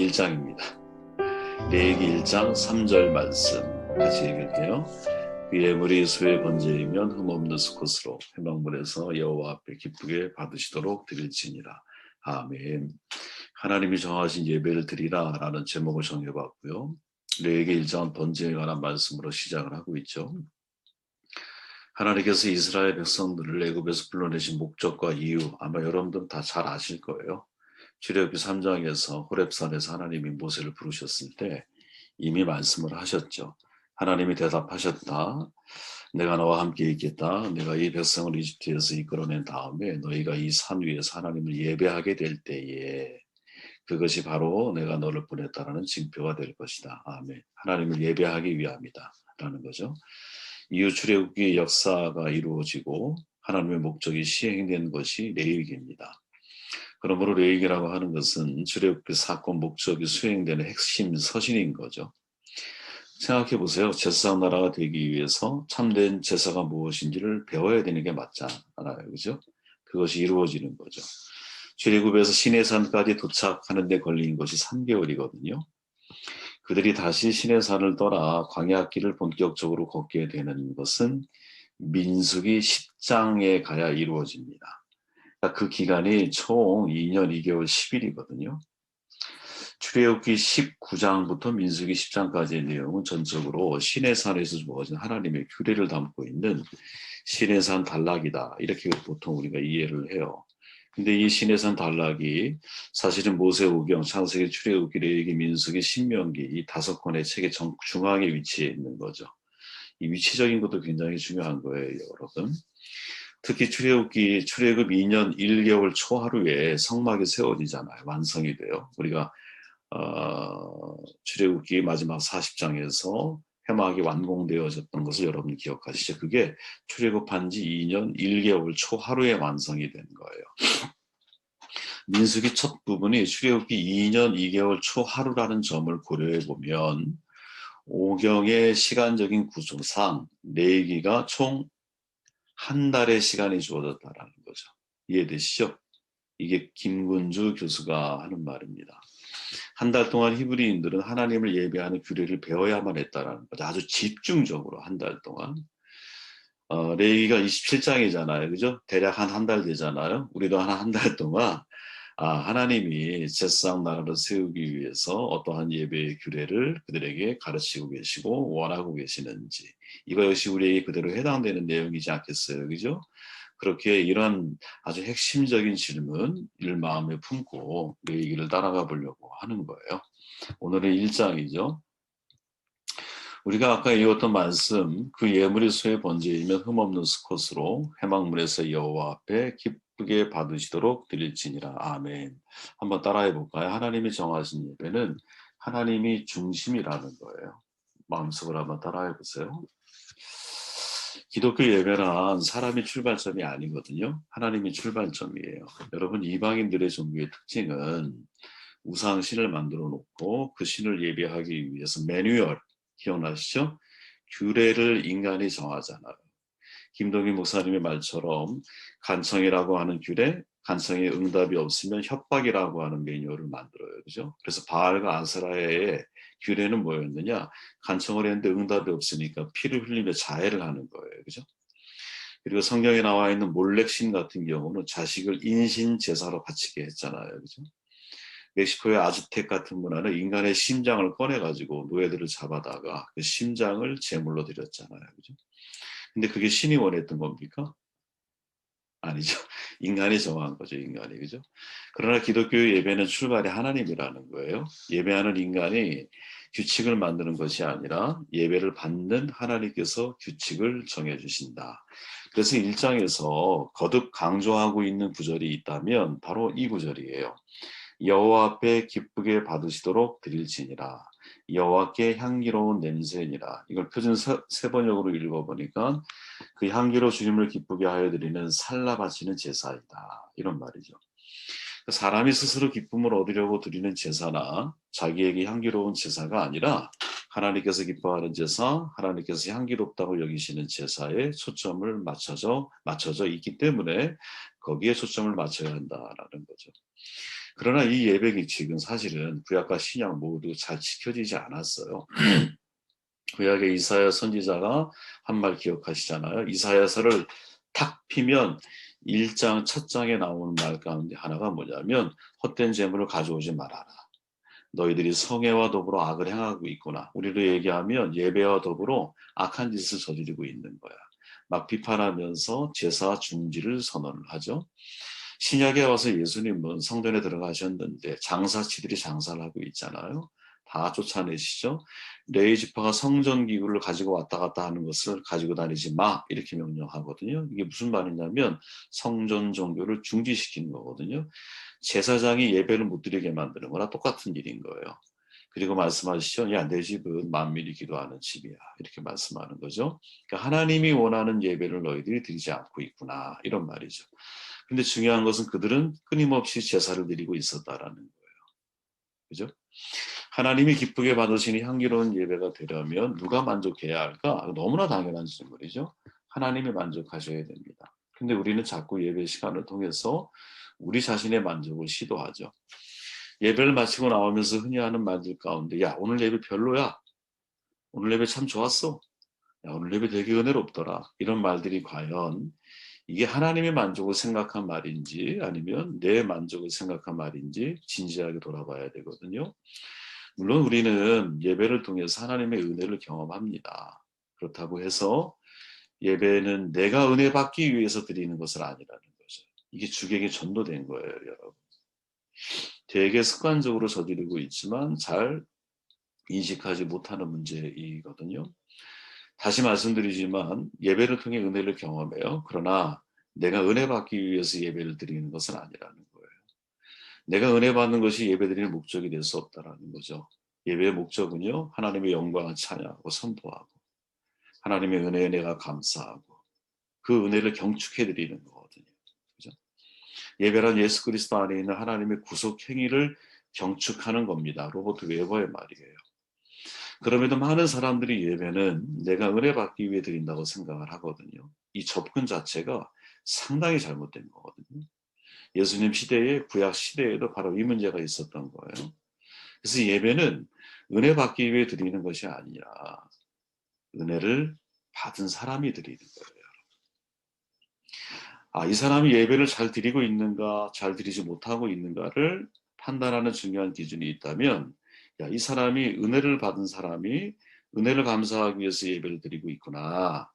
1장입니다. 레위기 1장 3절 말씀 같이 읽을게요. 그 예물이 소의 번제이면 흠없는 수컷으로 회막문에서 여호와 앞에 기쁘게 받으시도록 드릴지니라. 아멘. 하나님이 정하신 예배를 드리라 라는 제목을 정해봤고요. 레위기 1장 번제에 관한 말씀으로 시작을 하고 있죠. 하나님께서 이스라엘 백성들을 애굽에서 불러내신 목적과 이유 아마 여러분들은 다 잘 아실 거예요. 출애굽기 3장에서 호렙산에서 하나님이 모세를 부르셨을 때 이미 말씀을 하셨죠. 하나님이 대답하셨다. 내가 너와 함께 있겠다. 내가 이 백성을 이집트에서 이끌어낸 다음에 너희가 이 산 위에서 하나님을 예배하게 될 때에 그것이 바로 내가 너를 보냈다라는 징표가 될 것이다. 아멘. 하나님을 예배하기 위함이다 라는 거죠. 이후 출애굽기 역사가 이루어지고 하나님의 목적이 시행된 것이 레위기입니다. 그러므로 레위기라고 하는 것은 출애굽기 사건 목적이 수행되는 핵심 서신인 거죠. 생각해 보세요. 제사장 나라가 되기 위해서 참된 제사가 무엇인지를 배워야 되는 게 맞잖아요. 그죠? 그것이 이루어지는 거죠. 출애굽에서 시내산까지 도착하는 데 걸린 것이 3개월이거든요. 그들이 다시 시내산을 떠나 광야길을 본격적으로 걷게 되는 것은 민수기 10장에 가야 이루어집니다. 그 기간이 총 2년 2개월 10일이거든요. 출애굽기 19장부터 민수기 10장까지의 내용은 전적으로 시내산에서 주어진 하나님의 규례를 담고 있는 시내산 단락이다. 이렇게 보통 우리가 이해를 해요. 근데 이 시내산 단락이 사실은 모세오경, 창세기, 출애굽기, 레위기, 민수기, 신명기 이 5권의 책의 중앙에 위치해 있는 거죠. 이 위치적인 것도 굉장히 중요한 거예요, 여러분. 특히 출애굽 2년 1개월 초하루에 성막이 세워지잖아요. 완성이 돼요. 우리가 출애굽기 마지막 40장에서 회막이 완공되어졌던 것을 여러분 기억하시죠? 그게 출애굽한 지 2년 1개월 초하루에 완성이 된 거예요. 민수기 첫 부분이 출애굽기 2년 2개월 초하루라는 점을 고려해 보면 오경의 시간적인 구조상 레위기가 총 한 달의 시간이 주어졌다라는 거죠. 이해되시죠? 이게 김군주 교수가 하는 말입니다. 한 달 동안 히브리인들은 하나님을 예배하는 규례를 배워야만 했다라는 거죠. 아주 집중적으로 한 달 동안. 레위기가 27장이잖아요. 그죠? 대략 한 달 되잖아요. 우리도 한 달 동안 하나님이 제사장 나라를 세우기 위해서 어떠한 예배의 규례를 그들에게 가르치고 계시고 원하고 계시는지 이거 역시 우리에게 그대로 해당되는 내용이지 않겠어요. 그죠? 그렇게 이런 아주 핵심적인 질문을 마음에 품고 레위기를 따라가 보려고 하는 거예요. 오늘은 1장이죠. 우리가 아까 읽었던 말씀, 그 예물이 소의 번제이면 흠없는 수컷으로 회막문에서 여호와 앞에 기쁘게 받으시도록 드릴지니라. 아멘. 한번 따라해 볼까요? 하나님이 정하신 예배는 하나님이 중심이라는 거예요. 마음속으로 한번 따라해 보세요. 기독교 예배란 사람이 출발점이 아니거든요. 하나님이 출발점이에요. 여러분, 이방인들의 종교의 특징은 우상 신을 만들어 놓고 그 신을 예배하기 위해서 매뉴얼, 기억나시죠? 규례를 인간이 정하잖아요. 김동희 목사님의 말처럼 간청이라고 하는 규례, 간청에 응답이 없으면 협박이라고 하는 매뉴얼을 만들어요. 그죠? 그래서 바알과 아세라의 규례는 뭐였느냐? 간청을 했는데 응답이 없으니까 피를 흘리며 자해를 하는 거예요. 그죠? 그리고 성경에 나와 있는 몰렉신 같은 경우는 자식을 인신 제사로 바치게 했잖아요. 그죠? 멕시코의 아즈텍 같은 문화는 인간의 심장을 꺼내가지고 노예들을 잡아다가 그 심장을 제물로 드렸잖아요. 그죠? 근데 그게 신이 원했던 겁니까? 아니죠. 인간이 정한 거죠, 인간이. 그죠? 그러나 기독교의 예배는 출발이 하나님이라는 거예요. 예배하는 인간이 규칙을 만드는 것이 아니라 예배를 받는 하나님께서 규칙을 정해주신다. 그래서 1장에서 거듭 강조하고 있는 구절이 있다면 바로 이 구절이에요. 여호와 앞에 기쁘게 받으시도록 드릴지니라. 여호와께 향기로운 냄새니라. 이걸 표준 세번역으로 읽어보니까 그 향기로 주님을 기쁘게 하여 드리는 살라 바치는 제사이다. 이런 말이죠. 사람이 스스로 기쁨을 얻으려고 드리는 제사나 자기에게 향기로운 제사가 아니라 하나님께서 기뻐하는 제사, 하나님께서 향기롭다고 여기시는 제사에 초점을 맞춰져 있기 때문에 거기에 초점을 맞춰야 한다라는 거죠. 그러나 이 예배 규칙은 사실은 구약과 신약 모두 잘 지켜지지 않았어요. 구약의 이사야 선지자가 한 말 기억하시잖아요. 이사야서를 탁 피면 1장 첫 장에 나오는 말 가운데 하나가 뭐냐면 헛된 재물을 가져오지 말아라. 너희들이 성애와 더불어 악을 행하고 있구나. 우리로 얘기하면 예배와 더불어 악한 짓을 저지르고 있는 거야. 막 비판하면서 제사 중지를 선언을 하죠. 신약에 와서 예수님은 성전에 들어가셨는데 장사치들이 장사를 하고 있잖아요. 다 쫓아내시죠. 레위 지파가 성전 기구를 가지고 왔다 갔다 하는 것을 가지고 다니지 마 이렇게 명령하거든요. 이게 무슨 말이냐면 성전 종교를 중지시키는 거거든요. 제사장이 예배를 못 드리게 만드는 거나 똑같은 일인 거예요. 그리고 말씀하시죠. 야, 내 집은 만민이 기도하는 집이야. 이렇게 말씀하는 거죠. 그러니까 하나님이 원하는 예배를 너희들이 드리지 않고 있구나. 이런 말이죠. 근데 중요한 것은 그들은 끊임없이 제사를 드리고 있었다라는 거예요. 그죠? 하나님이 기쁘게 받으시니 향기로운 예배가 되려면 누가 만족해야 할까? 너무나 당연한 질문이죠. 하나님이 만족하셔야 됩니다. 근데 우리는 자꾸 예배 시간을 통해서 우리 자신의 만족을 시도하죠. 예배를 마치고 나오면서 흔히 하는 말들 가운데 야, 오늘 예배 별로야. 오늘 예배 참 좋았어. 야, 오늘 예배 되게 은혜롭더라. 이런 말들이 과연 이게 하나님의 만족을 생각한 말인지 아니면 내 만족을 생각한 말인지 진지하게 돌아봐야 되거든요. 물론 우리는 예배를 통해서 하나님의 은혜를 경험합니다. 그렇다고 해서 예배는 내가 은혜 받기 위해서 드리는 것은 아니라는 거죠. 이게 주객에 전도된 거예요, 여러분. 되게 습관적으로 저지르고 있지만 잘 인식하지 못하는 문제이거든요. 다시 말씀드리지만 예배를 통해 은혜를 경험해요. 그러나 내가 은혜 받기 위해서 예배를 드리는 것은 아니라는 거예요. 내가 은혜 받는 것이 예배드리는 목적이 될 수 없다라는 거죠. 예배의 목적은요. 하나님의 영광을 찬양하고 선포하고 하나님의 은혜에 내가 감사하고 그 은혜를 경축해 드리는 거거든요. 그죠? 예배란 예수 그리스도 안에 있는 하나님의 구속 행위를 경축하는 겁니다. 로버트 웨버의 말이에요. 그럼에도 많은 사람들이 예배는 내가 은혜 받기 위해 드린다고 생각을 하거든요. 이 접근 자체가 상당히 잘못된 거거든요. 예수님 시대에 구약 시대에도 바로 이 문제가 있었던 거예요. 그래서 예배는 은혜 받기 위해 드리는 것이 아니라 은혜를 받은 사람이 드리는 거예요. 아, 이 사람이 예배를 잘 드리고 있는가, 잘 드리지 못하고 있는가를 판단하는 중요한 기준이 있다면, 야, 이 사람이 은혜를 받은 사람이 은혜를 감사하기 위해서 예배를 드리고 있구나,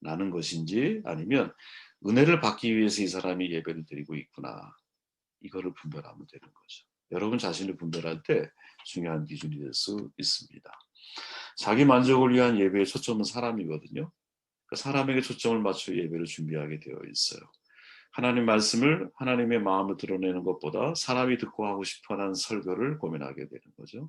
라는 것인지, 아니면 은혜를 받기 위해서 이 사람이 예배를 드리고 있구나, 이거를 분별하면 되는 거죠. 여러분 자신을 분별할 때 중요한 기준이 될 수 있습니다. 자기 만족을 위한 예배의 초점은 사람이거든요. 그 사람에게 초점을 맞춰 예배를 준비하게 되어 있어요. 하나님 말씀을 하나님의 마음을 드러내는 것보다 사람이 듣고 하고 싶어하는 설교를 고민하게 되는 거죠.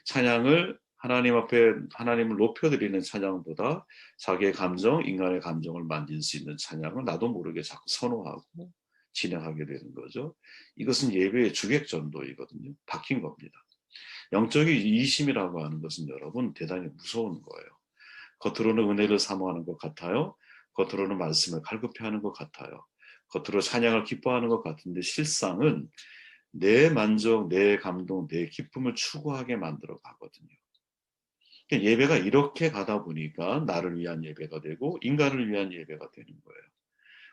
찬양을 하나님 앞에 하나님을 높여드리는 찬양보다 자기의 감정, 인간의 감정을 만질 수 있는 찬양을 나도 모르게 자꾸 선호하고 진행하게 되는 거죠. 이것은 예배의 주객전도이거든요. 바뀐 겁니다. 영적인 이심이라고 하는 것은 여러분 대단히 무서운 거예요. 겉으로는 은혜를 사모하는 것 같아요. 겉으로는 말씀을 갈급해하는 것 같아요. 겉으로 찬양을 기뻐하는 것 같은데 실상은 내 만족, 내 감동, 내 기쁨을 추구하게 만들어 가거든요. 그러니까 예배가 이렇게 가다 보니까 나를 위한 예배가 되고 인간을 위한 예배가 되는 거예요.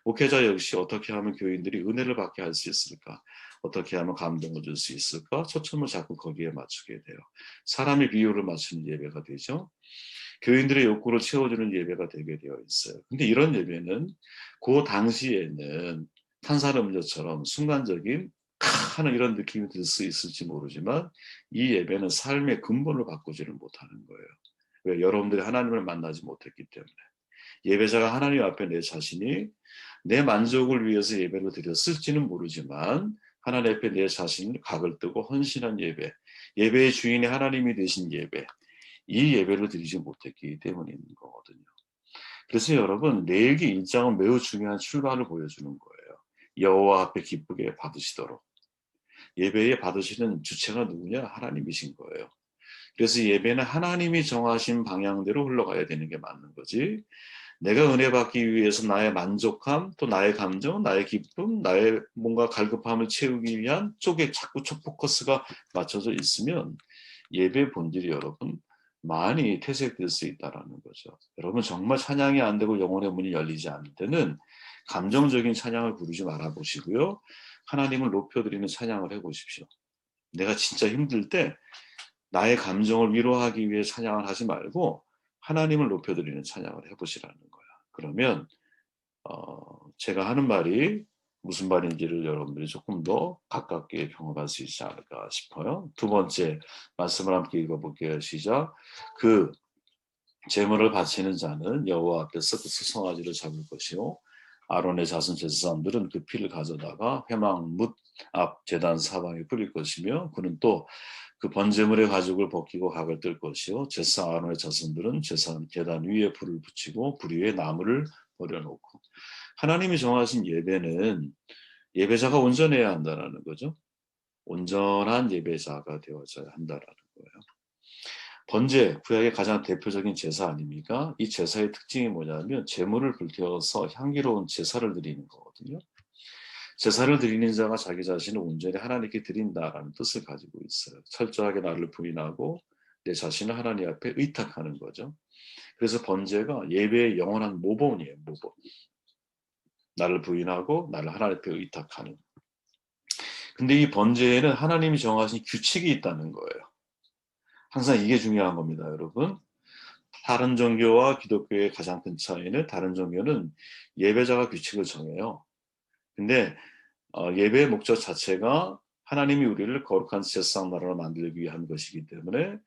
목회자 역시 어떻게 하면 교인들이 은혜를 받게 할 수 있을까? 어떻게 하면 감동을 줄 수 있을까? 초점을 자꾸 거기에 맞추게 돼요. 사람의 비율을 맞추는 예배가 되죠. 교인들의 욕구를 채워주는 예배가 되게 되어 있어요. 근데 이런 예배는 그 당시에는 탄산음료처럼 순간적인 하는 이런 느낌이 들 수 있을지 모르지만 이 예배는 삶의 근본을 바꾸지를 못하는 거예요. 왜? 여러분들이 하나님을 만나지 못했기 때문에. 예배자가 하나님 앞에 내 자신이 내 만족을 위해서 예배를 드렸을지는 모르지만 하나님 앞에 내 자신을 각을 뜨고 헌신한 예배, 예배의 주인이 하나님이 되신 예배, 이 예배를 드리지 못했기 때문인 거거든요. 그래서 여러분 레위기 1장은 매우 중요한 출발을 보여주는 거예요. 여호와 앞에 기쁘게 받으시도록. 예배에 받으시는 주체가 누구냐? 하나님이신 거예요. 그래서 예배는 하나님이 정하신 방향대로 흘러가야 되는 게 맞는 거지. 내가 은혜 받기 위해서 나의 만족함, 또 나의 감정, 나의 기쁨, 나의 뭔가 갈급함을 채우기 위한 쪽에 자꾸 포커스가 맞춰져 있으면 예배 본질이 여러분 많이 퇴색될 수 있다라는 거죠. 여러분 정말 찬양이 안 되고 영혼의 문이 열리지 않을 때는 감정적인 찬양을 부르지 말아 보시고요. 하나님을 높여드리는 찬양을 해보십시오. 내가 진짜 힘들 때 나의 감정을 위로하기 위해 찬양을 하지 말고 하나님을 높여드리는 찬양을 해보시라는 거야. 그러면 제가 하는 말이 무슨 말인지를 여러분들이 조금 더 가깝게 경험할 수 있지 않을까 싶어요. 두 번째 말씀을 함께 읽어볼게요. 시작. 그 제물을 바치는 자는 여호와 앞에서 그 수송아지를 잡을 것이요 아론의 자손 제사장들은 그 피를 가져다가 회막뭇 앞 제단 사방에 뿌릴 것이며 그는 또 그 번제물의 가죽을 벗기고 각을 뜰 것이요 제사장 아론의 자손들은 제단 위에 불을 붙이고 불 위에 나무를 버려놓고 하나님이 정하신 예배는 예배자가 온전해야 한다는 거죠. 온전한 예배자가 되어져야 한다는 거예요. 번제, 구약의 가장 대표적인 제사 아닙니까? 이 제사의 특징이 뭐냐면 제물을 불태워서 향기로운 제사를 드리는 거거든요. 제사를 드리는 자가 자기 자신을 온전히 하나님께 드린다라는 뜻을 가지고 있어요. 철저하게 나를 부인하고 내 자신을 하나님 앞에 의탁하는 거죠. 그래서 번제가 예배의 영원한 모범이에요. 모범. 나를 부인하고 나를 하나님 앞에 의탁하는. 근데 이 번제에는 하나님이 정하신 규칙이 있다는 거예요. 항상 이게 중요한 겁니다, 여러분. 다른 종교와 기독교의 가장 큰 차이는 다른 종교는 예배자가 규칙을 정해요. 근데 예배의 목적 자체가 하나님이 우리를 거룩한 제사장 나라로 만들기 위한 것이기 때문에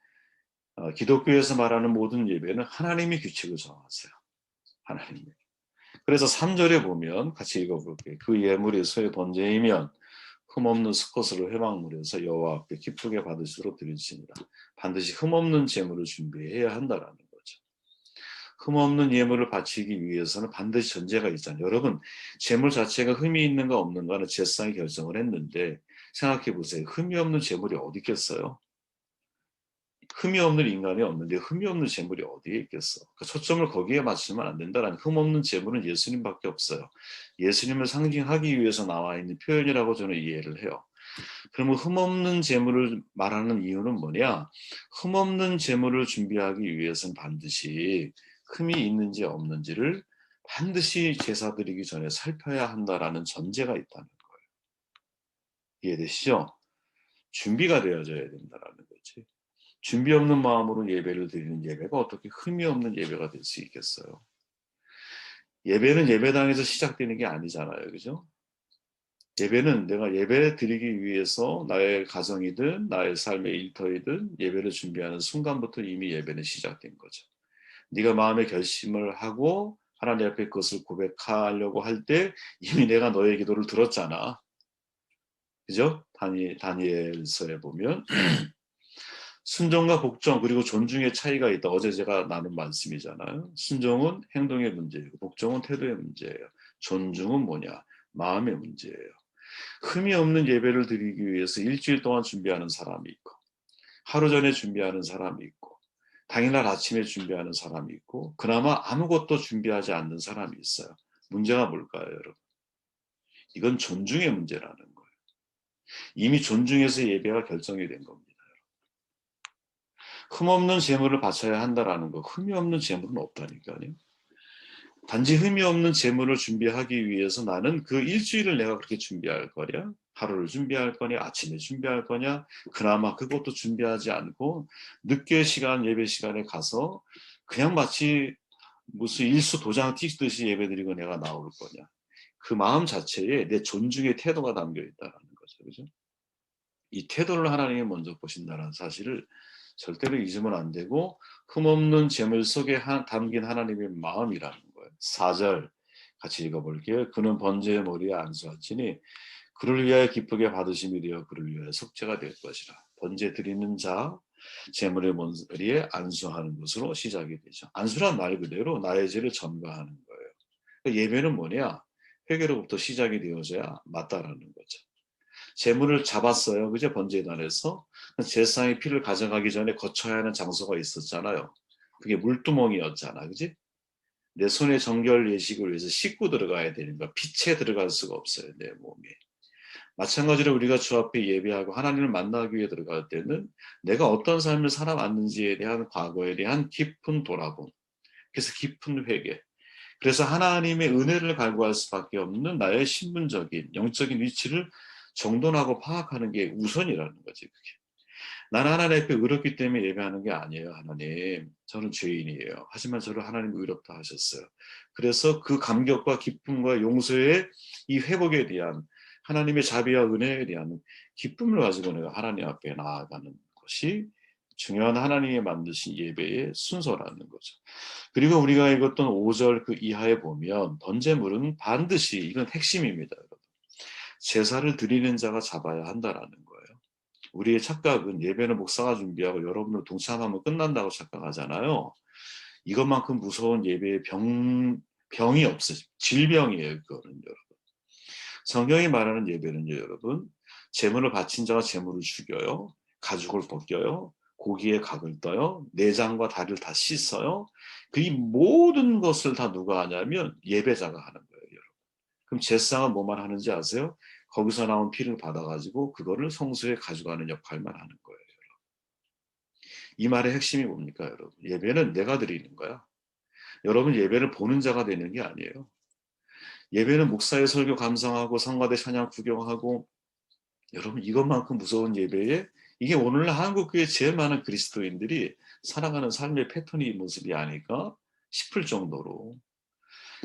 기독교에서 말하는 모든 예배는 하나님이 규칙을 정하세요. 하나님이. 그래서 3절에 보면 같이 읽어볼게요. 그 예물이 소의 번제이면 흠없는 수컷으로 회막물에서 여호와 앞에 기쁘게 받으시도록 드리시니라. 반드시 흠없는 제물을 준비해야 한다라는 거죠. 흠없는 예물을 바치기 위해서는 반드시 전제가 있잖아요. 여러분, 제물 자체가 흠이 있는가 없는가는 제사장이 결정을 했는데 생각해 보세요. 흠이 없는 제물이 어디 있겠어요? 흠이 없는 인간이 없는데 흠이 없는 제물이 어디에 있겠어? 그 초점을 거기에 맞추면 안 된다라는 흠 없는 제물은 예수님밖에 없어요. 예수님을 상징하기 위해서 나와 있는 표현이라고 저는 이해를 해요. 그러면 흠없는 제물을 말하는 이유는 뭐냐? 흠없는 제물을 준비하기 위해서는 반드시 흠이 있는지 없는지를 반드시 제사 드리기 전에 살펴야 한다라는 전제가 있다는 거예요. 이해되시죠? 준비가 되어져야 된다라는 거지. 준비 없는 마음으로 예배를 드리는 예배가 어떻게 흠이 없는 예배가 될 수 있겠어요? 예배는 예배당에서 시작되는 게 아니잖아요. 그죠? 예배는 내가 예배 드리기 위해서 나의 가정이든 나의 삶의 일터이든 예배를 준비하는 순간부터 이미 예배는 시작된 거죠. 네가 마음의 결심을 하고 하나님 앞에 그것을 고백하려고 할 때 이미 내가 너의 기도를 들었잖아. 그죠? 다니엘서에 보면 순종과 복종 그리고 존중의 차이가 있다. 어제 제가 나눈 말씀이잖아요. 순종은 행동의 문제예요. 복종은 태도의 문제예요. 존중은 뭐냐? 마음의 문제예요. 흠이 없는 예배를 드리기 위해서 일주일 동안 준비하는 사람이 있고 하루 전에 준비하는 사람이 있고 당일날 아침에 준비하는 사람이 있고 그나마 아무것도 준비하지 않는 사람이 있어요. 문제가 뭘까요, 여러분? 이건 존중의 문제라는 거예요. 이미 존중해서 예배가 결정이 된 겁니다. 흠없는 제물을 바쳐야 한다라는 거. 흠이 없는 제물은 없다니까요. 단지 흠이 없는 제물을 준비하기 위해서 나는 그 일주일을 내가 그렇게 준비할 거냐? 하루를 준비할 거냐? 아침에 준비할 거냐? 그나마 그것도 준비하지 않고 늦게 예배 시간에 가서 그냥 마치 무슨 일수 도장 찍듯이 예배드리고 내가 나올 거냐? 그 마음 자체에 내 존중의 태도가 담겨 있다는 거죠. 그죠? 이 태도를 하나님이 먼저 보신다는 사실을 절대로 잊으면 안 되고 흠없는 제물 속에 담긴 하나님의 마음이라는 거예요. 4절 같이 읽어볼게요. 그는 번제의 머리에 안수할지니 그를 위하여 기쁘게 받으심이 되어 그를 위하여 속죄가 될 것이라. 번제 드리는 자 제물의 머리에 안수하는 것으로 시작이 되죠. 안수란 말 그대로 나의 죄를 전가하는 거예요. 그러니까 예배는 뭐냐? 회개로부터 시작이 되어져야 맞다라는 거죠. 제물을 잡았어요. 그죠? 번제단에서. 제사장이 피를 가져가기 전에 거쳐야 하는 장소가 있었잖아요. 그게 물두멍이었잖아. 그지? 내 손의 정결 예식을 위해서 씻고 들어가야 되는 거야. 빛에 들어갈 수가 없어요. 내 몸이. 마찬가지로 우리가 주 앞에 예배하고 하나님을 만나기 위해 들어갈 때는 내가 어떤 삶을 살아왔는지에 대한 과거에 대한 깊은 돌아봄. 그래서 깊은 회개. 그래서 하나님의 은혜를 갈구할 수밖에 없는 나의 신분적인 영적인 위치를 정돈하고 파악하는 게 우선이라는 거지. 그게. 나는 하나님 앞에 의롭기 때문에 예배하는 게 아니에요. 하나님, 저는 죄인이에요. 하지만 저를 하나님 의롭다 하셨어요. 그래서 그 감격과 기쁨과 용서의 이 회복에 대한 하나님의 자비와 은혜에 대한 기쁨을 가지고 내가 하나님 앞에 나아가는 것이 중요한 하나님이 만드신 예배의 순서라는 거죠. 그리고 우리가 읽었던 5절 그 이하에 보면 번제물은 반드시, 이건 핵심입니다, 여러분. 제사를 드리는 자가 잡아야 한다라는 거예요. 우리의 착각은 예배는 목사가 준비하고 여러분들 동참하면 끝난다고 착각하잖아요. 이것만큼 무서운 예배의 병이 없어요. 질병이에요, 그거는 여러분. 성경이 말하는 예배는요, 여러분. 제물을 바친 자가 제물을 죽여요. 가죽을 벗겨요. 고기에 각을 떠요. 내장과 다리를 다 씻어요. 그 이 모든 것을 다 누가 하냐면 예배자가 하는 거예요, 여러분. 그럼 제사장은 뭐만 하는지 아세요? 거기서 나온 피를 받아가지고 그거를 성소에 가져가는 역할만 하는 거예요. 이 말의 핵심이 뭡니까, 여러분? 예배는 내가 드리는 거야. 여러분 예배를 보는 자가 되는 게 아니에요. 예배는 목사의 설교 감상하고 성가대 찬양 구경하고 여러분 이것만큼 무서운 예배에 이게 오늘날 한국교회 제일 많은 그리스도인들이 살아가는 삶의 패턴이 이 모습이 아닐까 싶을 정도로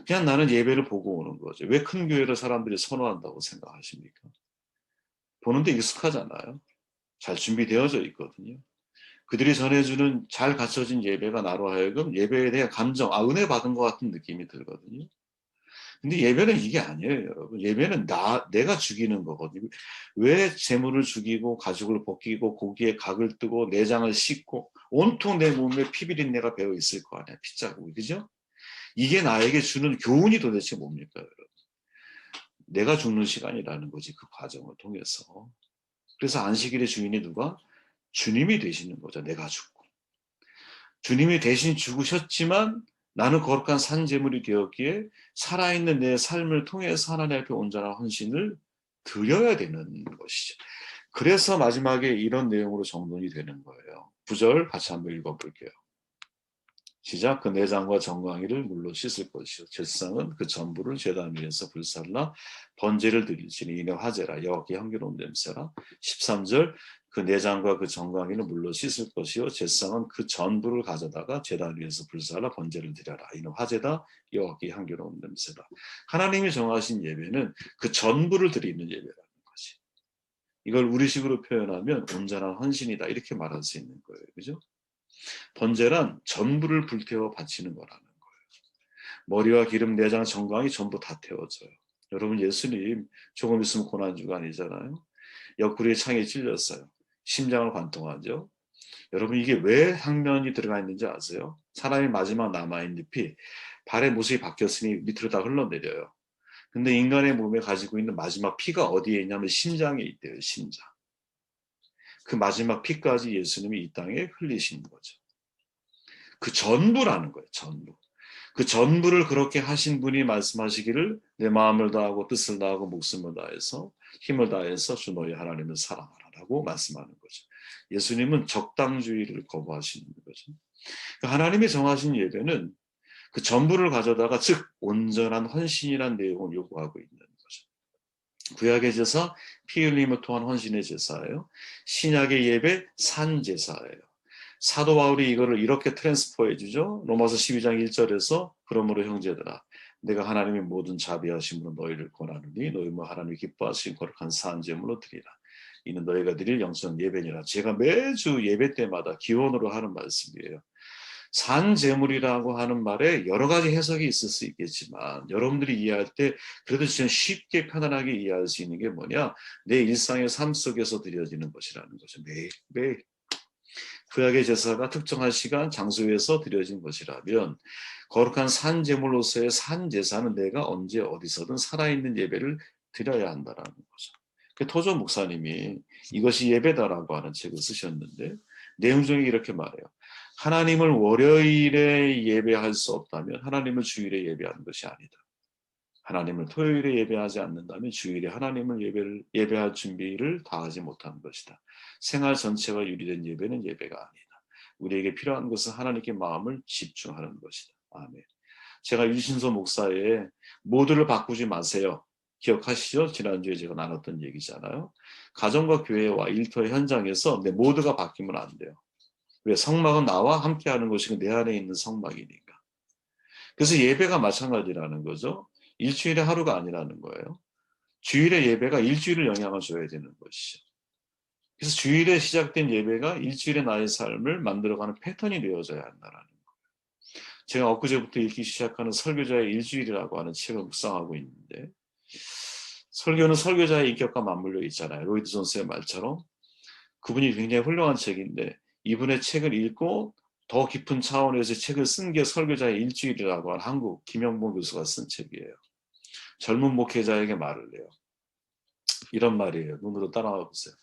그냥 나는 예배를 보고 오는 거죠. 왜 큰 교회를 사람들이 선호한다고 생각하십니까? 보는데 익숙하잖아요. 잘 준비되어져 있거든요. 그들이 전해주는 잘 갖춰진 예배가 나로 하여금 예배에 대한 감정, 은혜 받은 것 같은 느낌이 들거든요. 근데 예배는 이게 아니에요, 여러분. 예배는 내가 죽이는 거거든요. 왜 재물을 죽이고 가죽을 벗기고 고기에 각을 뜨고 내장을 씻고 온통 내 몸에 피비린내가 배어 있을 거 아니야, 피자국이, 그죠? 이게 나에게 주는 교훈이 도대체 뭡니까, 여러분? 내가 죽는 시간이라는 거지, 그 과정을 통해서. 그래서 안식일의 주인이 누가? 주님이 되시는 거죠, 내가 죽고. 주님이 대신 죽으셨지만 나는 거룩한 산제물이 되었기에 살아있는 내 삶을 통해서 하나님 앞에 온전한 헌신을 드려야 되는 것이죠. 그래서 마지막에 이런 내용으로 정돈이 되는 거예요. 9절 같이 한번 읽어볼게요. 시작. 그 내장과 정강이를 물로 씻을 것이요 제사장은 그 전부를 제단 위에서 불살라 번제를 드릴지니 이는 화제라 여호와께 향기로운 냄새라. 13절 그 내장과 그 정강이를 물로 씻을 것이요 제사장은 그 전부를 가져다가 제단 위에서 불살라 번제를 드려라 이는 화제다 여호와께 향기로운 냄새라. 하나님이 정하신 예배는 그 전부를 드리는 예배라는 거지. 이걸 우리식으로 표현하면 온전한 헌신이다 이렇게 말할 수 있는 거예요. 그죠? 번제란 전부를 불태워 바치는 거라는 거예요. 머리와 기름, 내장, 정강이 전부 다 태워져요. 여러분 예수님 조금 있으면 고난주간이잖아요. 옆구리에 창에 찔렸어요. 심장을 관통하죠. 여러분 이게 왜 항면이 들어가 있는지 아세요? 사람이 마지막 남아있는 피, 발의 모습이 바뀌었으니 밑으로 다 흘러내려요. 근데 인간의 몸에 가지고 있는 마지막 피가 어디에 있냐면 심장에 있대요. 심장. 그 마지막 피까지 예수님이 이 땅에 흘리신 거죠. 그 전부라는 거예요. 전부. 그 전부를 그렇게 하신 분이 말씀하시기를 내 마음을 다하고 뜻을 다하고 목숨을 다해서 힘을 다해서 주 너희 하나님을 사랑하라라고 말씀하는 거죠. 예수님은 적당주의를 거부하시는 거죠. 하나님이 정하신 예배는 그 전부를 가져다가 즉 온전한 헌신이라는 내용을 요구하고 있는 거죠. 구약의 제사 피 흘림을 통한 헌신의 제사예요. 신약의 예배 산제사예요. 사도 바울이 이거를 이렇게 트랜스포해 주죠. 로마서 12장 1절에서 그러므로 형제들아 내가 하나님의 모든 자비하심으로 너희를 권하노니 너희 뭐 하나님이 기뻐하신 거룩한 산제물로 드리라. 이는 너희가 드릴 영적 예배니라. 제가 매주 예배 때마다 기원으로 하는 말씀이에요. 산제물이라고 하는 말에 여러 가지 해석이 있을 수 있겠지만 여러분들이 이해할 때 그래도 진짜 쉽게 편안하게 이해할 수 있는 게 뭐냐? 내 일상의 삶 속에서 드려지는 것이라는 거죠. 매일. 구약의 제사가 특정한 시간, 장소에서 드려진 것이라면 거룩한 산제물로서의 산제사는 내가 언제 어디서든 살아있는 예배를 드려야 한다는 거죠. 토조 목사님이 이것이 예배다라고 하는 책을 쓰셨는데 내용 중에 이렇게 말해요. 하나님을 월요일에 예배할 수 없다면 하나님을 주일에 예배하는 것이 아니다. 하나님을 토요일에 예배하지 않는다면 주일에 하나님을 예배할 준비를 다하지 못한 것이다. 생활 전체가 유리된 예배는 예배가 아니다. 우리에게 필요한 것은 하나님께 마음을 집중하는 것이다. 아멘. 제가 유신소 목사의 모두를 바꾸지 마세요. 기억하시죠? 지난주에 제가 나눴던 얘기잖아요. 가정과 교회와 일터의 현장에서 내 모두가 바뀌면 안 돼요. 왜? 성막은 나와 함께하는 것이고 내 안에 있는 성막이니까. 그래서 예배가 마찬가지라는 거죠. 일주일에 하루가 아니라는 거예요. 주일의 예배가 일주일을 영향을 줘야 되는 것이죠. 그래서 주일에 시작된 예배가 일주일의 나의 삶을 만들어가는 패턴이 되어져야 한다는 거예요. 제가 엊그제부터 읽기 시작하는 설교자의 일주일이라고 하는 책을 묵상하고 있는데 설교는 설교자의 인격과 맞물려 있잖아요. 로이드 존스의 말처럼. 그분이 굉장히 훌륭한 책인데 이분의 책을 읽고 더 깊은 차원에서 책을 쓴 게 설교자의 일주일이라고 하는 한국 김영봉 교수가 쓴 책이에요. 젊은 목회자에게 말을 해요. 이런 말이에요. 눈으로 따라와 보세요.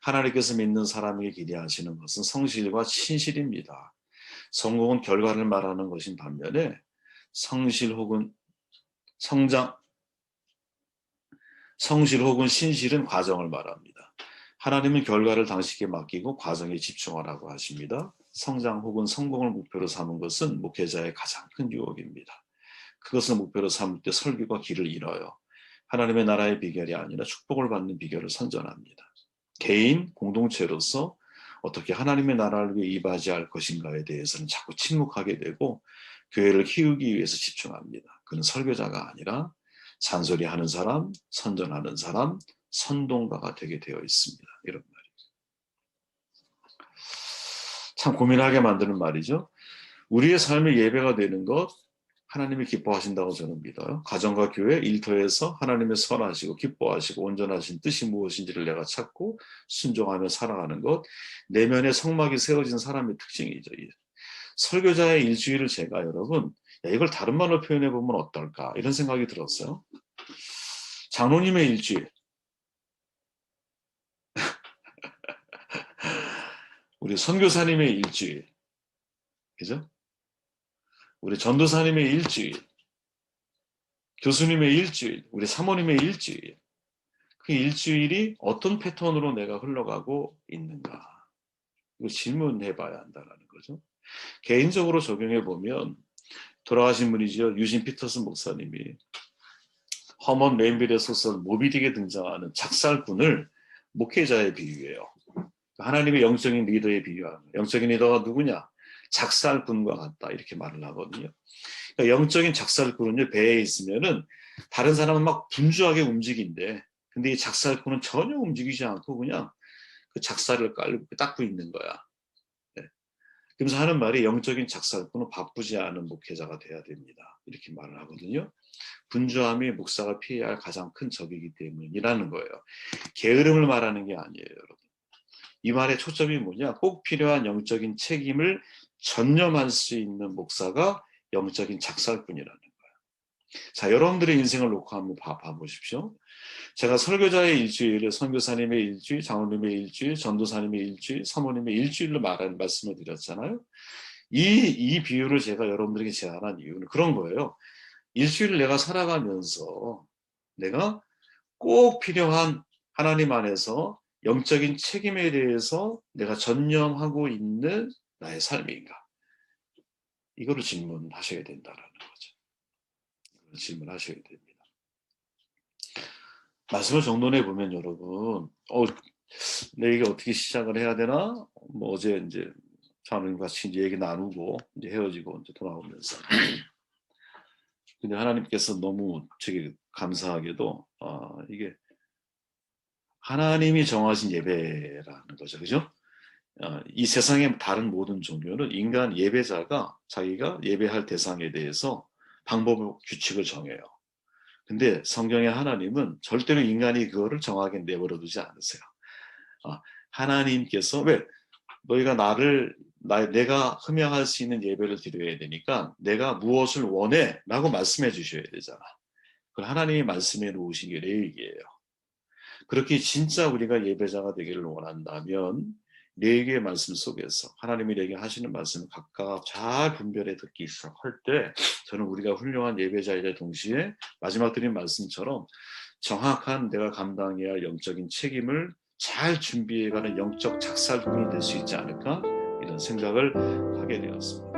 하나님께서 믿는 사람에게 기대하시는 것은 성실과 신실입니다. 성공은 결과를 말하는 것인 반면에 성실 혹은 신실은 과정을 말합니다. 하나님은 결과를 당신께 맡기고 과정에 집중하라고 하십니다. 성장 혹은 성공을 목표로 삼은 것은 목회자의 가장 큰 유혹입니다. 그것을 목표로 삼을 때 설교가 길을 잃어요. 하나님의 나라의 비결이 아니라 축복을 받는 비결을 선전합니다. 개인, 공동체로서 어떻게 하나님의 나라를 위해 이바지할 것인가에 대해서는 자꾸 침묵하게 되고 교회를 키우기 위해서 집중합니다. 그는 설교자가 아니라 잔소리하는 사람, 선전하는 사람, 선동가가 되게 되어 있습니다. 이런 말이죠. 참 고민하게 만드는 말이죠. 우리의 삶의 예배가 되는 것 하나님이 기뻐하신다고 저는 믿어요. 가정과 교회, 일터에서 하나님의 선하시고 기뻐하시고 온전하신 뜻이 무엇인지를 내가 찾고 순종하며 살아가는 것, 내면의 성막이 세워진 사람의 특징이죠. 설교자의 일주일을 제가 여러분 이걸 다른 말로 표현해 보면 어떨까 이런 생각이 들었어요. 장로님의 일주일, 우리 선교사님의 일주일, 그죠? 우리 전도사님의 일주일, 교수님의 일주일, 우리 사모님의 일주일. 그 일주일이 어떤 패턴으로 내가 흘러가고 있는가? 이거 질문해 봐야 한다는 거죠. 개인적으로 적용해 보면 돌아가신 분이죠. 유진 피터슨 목사님이 허먼 레인빌의 소설 모비딕에 등장하는 작살꾼을 목회자에 비유해요. 하나님의 영적인 리더에 비유하는 영적인 리더가 누구냐? 작살꾼과 같다 이렇게 말을 하거든요. 그러니까 영적인 작살꾼은요 배에 있으면은 다른 사람은 막 분주하게 움직인대. 근데 이 작살꾼은 전혀 움직이지 않고 그냥 그 작살을 깔고 닦고 있는 거야. 네. 그러면서 하는 말이 영적인 작살꾼은 바쁘지 않은 목회자가 돼야 됩니다. 이렇게 말을 하거든요. 분주함이 목사가 피해야 할 가장 큰 적이기 때문이라는 거예요. 게으름을 말하는 게 아니에요, 여러분. 이 말의 초점이 뭐냐? 꼭 필요한 영적인 책임을 전념할 수 있는 목사가 영적인 작살꾼이라는 거예요. 자, 여러분들의 인생을 놓고 한번 봐보십시오. 제가 설교자의 일주일, 선교사님의 일주일, 장로님의 일주일, 전도사님의 일주일, 사모님의 일주일로 말씀을 드렸잖아요. 이 비유를 제가 여러분들에게 제안한 이유는 그런 거예요. 일주일을 내가 살아가면서 내가 꼭 필요한 하나님 안에서 영적인 책임에 대해서 내가 전념하고 있는 나의 삶인가? 이거를 질문하셔야 된다는 거죠. 이걸 질문하셔야 됩니다. 말씀을 정돈해 보면 여러분, 내 이게 어떻게 시작을 해야 되나? 뭐 어제 이제 자매님 같이 이제 얘기 나누고 이제 헤어지고 이제 돌아오면서. 근데 하나님께서 너무 되게 감사하게도 이게 하나님이 정하신 예배라는 거죠, 그죠? 이 세상의 다른 모든 종교는 인간 예배자가 자기가 예배할 대상에 대해서 방법 규칙을 정해요. 근데 성경의 하나님은 절대로 인간이 그거를 정하게 내버려 두지 않으세요. 하나님께서 왜 너희가 내가 흠양할 수 있는 예배를 드려야 되니까 내가 무엇을 원해? 라고 말씀해 주셔야 되잖아. 그걸 하나님이 말씀해 놓으신 게 레위기예요. 그렇게 진짜 우리가 예배자가 되기를 원한다면 레위기의 말씀 속에서 하나님이 내게 하시는 말씀을 각각 잘 분별해 듣기 시작할 때 저는 우리가 훌륭한 예배자이자 동시에 마지막 드린 말씀처럼 정확한 내가 감당해야 할 영적인 책임을 잘 준비해가는 영적 작사꾼이 될 수 있지 않을까 이런 생각을 하게 되었습니다.